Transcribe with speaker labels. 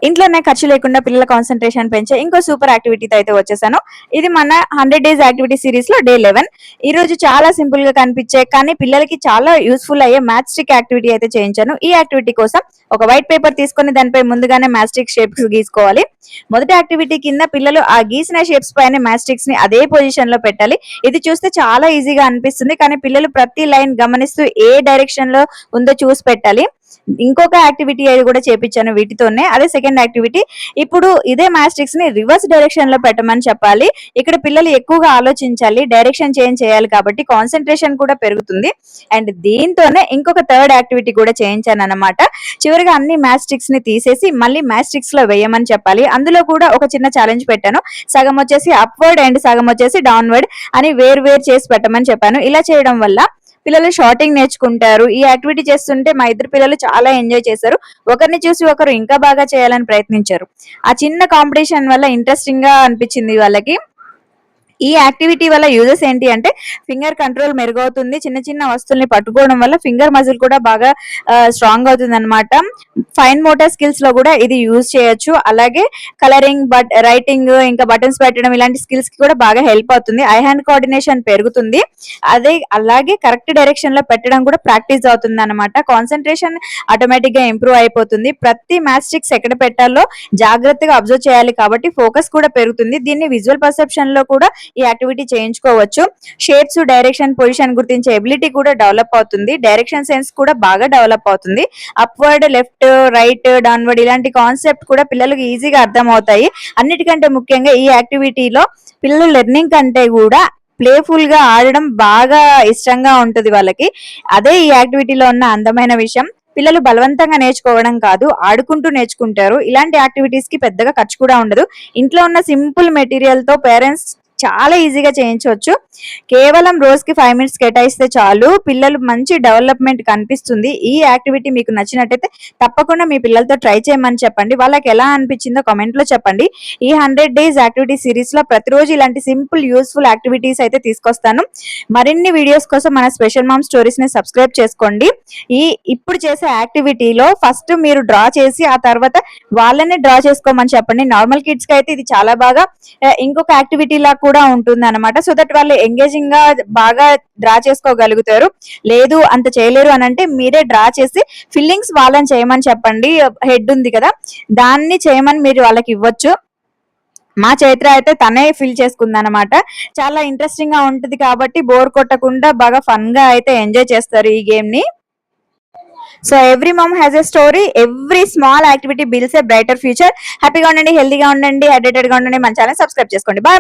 Speaker 1: ఇంట్లోనే ఖర్చు లేకుండా పిల్లల కాన్సన్ట్రేషన్ పెంచే ఇంకో సూపర్ యాక్టివిటీతో అయితే వచ్చేసాను. ఇది మన 100 డేస్ యాక్టివిటీ సిరీస్ లో డే 11. ఈ రోజు చాలా సింపుల్ గా కనిపించే కానీ పిల్లలకి చాలా యూస్ఫుల్ అయ్యే మ్యాథ్ స్టిక్ యాక్టివిటీ అయితే చేయించాను. ఈ యాక్టివిటీ కోసం ఒక వైట్ పేపర్ తీసుకొని దానిపై ముందుగానే మ్యాథ్ స్టిక్ షేప్స్ గీసుకోవాలి. మొదటి యాక్టివిటీ కింద పిల్లలు ఆ గీసిన షేప్స్ పైన మ్యాథ్ స్టిక్స్ ని అదే పొజిషన్ లో పెట్టాలి. ఇది చూస్తే చాలా ఈజీగా అనిపిస్తుంది, కానీ పిల్లలు ప్రతి లైన్ గమనిస్తూ ఏ డైరెక్షన్ లో ఉందో చూసి పెట్టాలి. ఇంకొక యాక్టివిటీ అది కూడా చేపించాను వీటితోనే. అదే సెకండ్ యాక్టివిటీ. ఇప్పుడు ఇదే మ్యాస్టిక్స్ ని రివర్స్ డైరెక్షన్ లో పెట్టమని చెప్పాలి. ఇక్కడ పిల్లలు ఎక్కువగా ఆలోచించాలి, డైరెక్షన్ చేంజ్ చేయాలి, కాబట్టి కాన్సన్ట్రేషన్ కూడా పెరుగుతుంది. అండ్ దీంతోనే ఇంకొక థర్డ్ యాక్టివిటీ కూడా చేయించాను అనమాట. చివరిగా అన్ని మ్యాస్టిక్స్ ని తీసేసి మళ్ళీ మ్యాస్టిక్స్ లో వేయమని చెప్పాలి. అందులో కూడా ఒక చిన్న ఛాలెంజ్ పెట్టాను. సగం వచ్చేసి అప్వర్డ్ అండ్ సగం వచ్చేసి డౌన్వర్డ్ అని వేరు వేరు చేసి పెట్టమని చెప్పాను. ఇలా చేయడం వల్ల పిల్లలు షార్టింగ్ నేర్చుకుంటారు. ఈ యాక్టివిటీ చేస్తుంటే మా ఇద్దరు పిల్లలు చాలా ఎంజాయ్ చేశారు. ఒకరిని చూసి ఒకరు ఇంకా బాగా చేయాలని ప్రయత్నించారు. ఆ చిన్న కాంపిటీషన్ వల్ల ఇంట్రెస్టింగ్ గా అనిపించింది వాళ్ళకి. ఈ యాక్టివిటీ వల్ల యూజెస్ ఏంటి అంటే ఫింగర్ కంట్రోల్ మెరుగవుతుంది. చిన్న చిన్న వస్తువుల్ని పట్టుకోవడం వల్ల ఫింగర్ మజిల్ కూడా బాగా స్ట్రాంగ్ అవుతుంది అనమాట. ఫైన్ మోటార్ స్కిల్స్ లో కూడా ఇది యూజ్ చేయొచ్చు. అలాగే కలరింగ్, రైటింగ్, ఇంకా బటన్స్ పెట్టడం ఇలాంటి స్కిల్స్ కి కూడా బాగా హెల్ప్ అవుతుంది. ఐ హ్యాండ్ కోఆర్డినేషన్ పెరుగుతుంది. అలాగే కరెక్ట్ డైరెక్షన్ లో పెట్టడం కూడా ప్రాక్టీస్ అవుతుంది అనమాట. కాన్సన్ట్రేషన్ ఆటోమేటిక్ గా ఇంప్రూవ్ అయిపోతుంది. ప్రతి మ్యాస్టిక్స్ ఎక్కడ పెట్టాలో జాగ్రత్తగా అబ్జర్వ్ చేయాలి, కాబట్టి ఫోకస్ కూడా పెరుగుతుంది. దీన్ని విజువల్ పర్సెప్షన్ లో కూడా ఈ యాక్టివిటీ చేయించుకోవచ్చు. షేప్స్, డైరెక్షన్, పొజిషన్ గుర్తించే ఎబిలిటీ కూడా డెవలప్ అవుతుంది. డైరెక్షన్ సెన్స్ కూడా బాగా డెవలప్ అవుతుంది. అప్వర్డ్, లెఫ్ట్, రైట్, డౌన్వర్డ్ ఇలాంటి కాన్సెప్ట్ కూడా పిల్లలకు ఈజీగా అర్థం అవుతాయి. అన్నిటికంటే ముఖ్యంగా ఈ యాక్టివిటీలో పిల్లలు లెర్నింగ్ కంటే కూడా ప్లేఫుల్ గా ఆడడం బాగా ఇష్టంగా ఉంటుంది వాళ్ళకి. అదే ఈ యాక్టివిటీలో ఉన్న అందమైన విషయం. పిల్లలు బలవంతంగా నేర్చుకోవడం కాదు, ఆడుకుంటూ నేర్చుకుంటారు. ఇలాంటి యాక్టివిటీస్ కి పెద్దగా ఖర్చు కూడా ఉండదు. ఇంట్లో ఉన్న సింపుల్ మెటీరియల్ తో పేరెంట్స్ చాలా ఈజీగా చేయించవచ్చు. కేవలం రోజుకి 5 మినిట్స్ కేటాయిస్తే చాలు, పిల్లలు మంచి డెవలప్మెంట్ కనిపిస్తుంది. ఈ యాక్టివిటీ మీకు నచ్చినట్టయితే తప్పకుండా మీ పిల్లలతో ట్రై చేయమని చెప్పండి. వాళ్ళకి ఎలా అనిపించిందో కామెంట్ లో చెప్పండి. ఈ 100 డేస్ యాక్టివిటీ సిరీస్ లో ప్రతిరోజు ఇలాంటి సింపుల్ యూస్ఫుల్ యాక్టివిటీస్ అయితే తీసుకొస్తాను. మరిన్ని వీడియోస్ కోసం మన స్పెషల్ మామ్ స్టోరీస్ ని సబ్స్క్రైబ్ చేసుకోండి. ఇప్పుడు చేసే యాక్టివిటీలో ఫస్ట్ మీరు డ్రా చేసి ఆ తర్వాత వాళ్ళని డ్రా చేసుకోమని చెప్పండి. నార్మల్ కిడ్స్ కి అయితే ఇది చాలా బాగా ఇంకొక యాక్టివిటీ లా కూడా ఉంటుంది అనమాట. సో దట్ వాళ్ళు ఎంగేజింగ్ గా బాగా డ్రా చేసుకోగలుగుతారు. లేదు అంత చేయలేరు అని అంటే మీరే డ్రా చేసి ఫిల్లింగ్స్ వాళ్ళని చేయమని చెప్పండి. హెడ్ ఉంది కదా, దాన్ని చేయమని మీరు వాళ్ళకి ఇవ్వచ్చు. మా చైత్ర అయితే తనే ఫిల్ చేసుకుంది అనమాట. చాలా ఇంట్రెస్టింగ్ గా ఉంటుంది కాబట్టి బోర్ కొట్టకుండా బాగా ఫన్ గా అయితే ఎంజాయ్ చేస్తారు ఈ గేమ్ ని. So every mum has a story. Every small activity builds a brighter future. హ్యాపీగా ఉండండి, హెల్దీగా ఉండండి, హైడ్రేటెడ్ గా ఉండండి. మన ఛానల్ సబ్స్క్రైబ్ చేసుకోండి. బాయ్.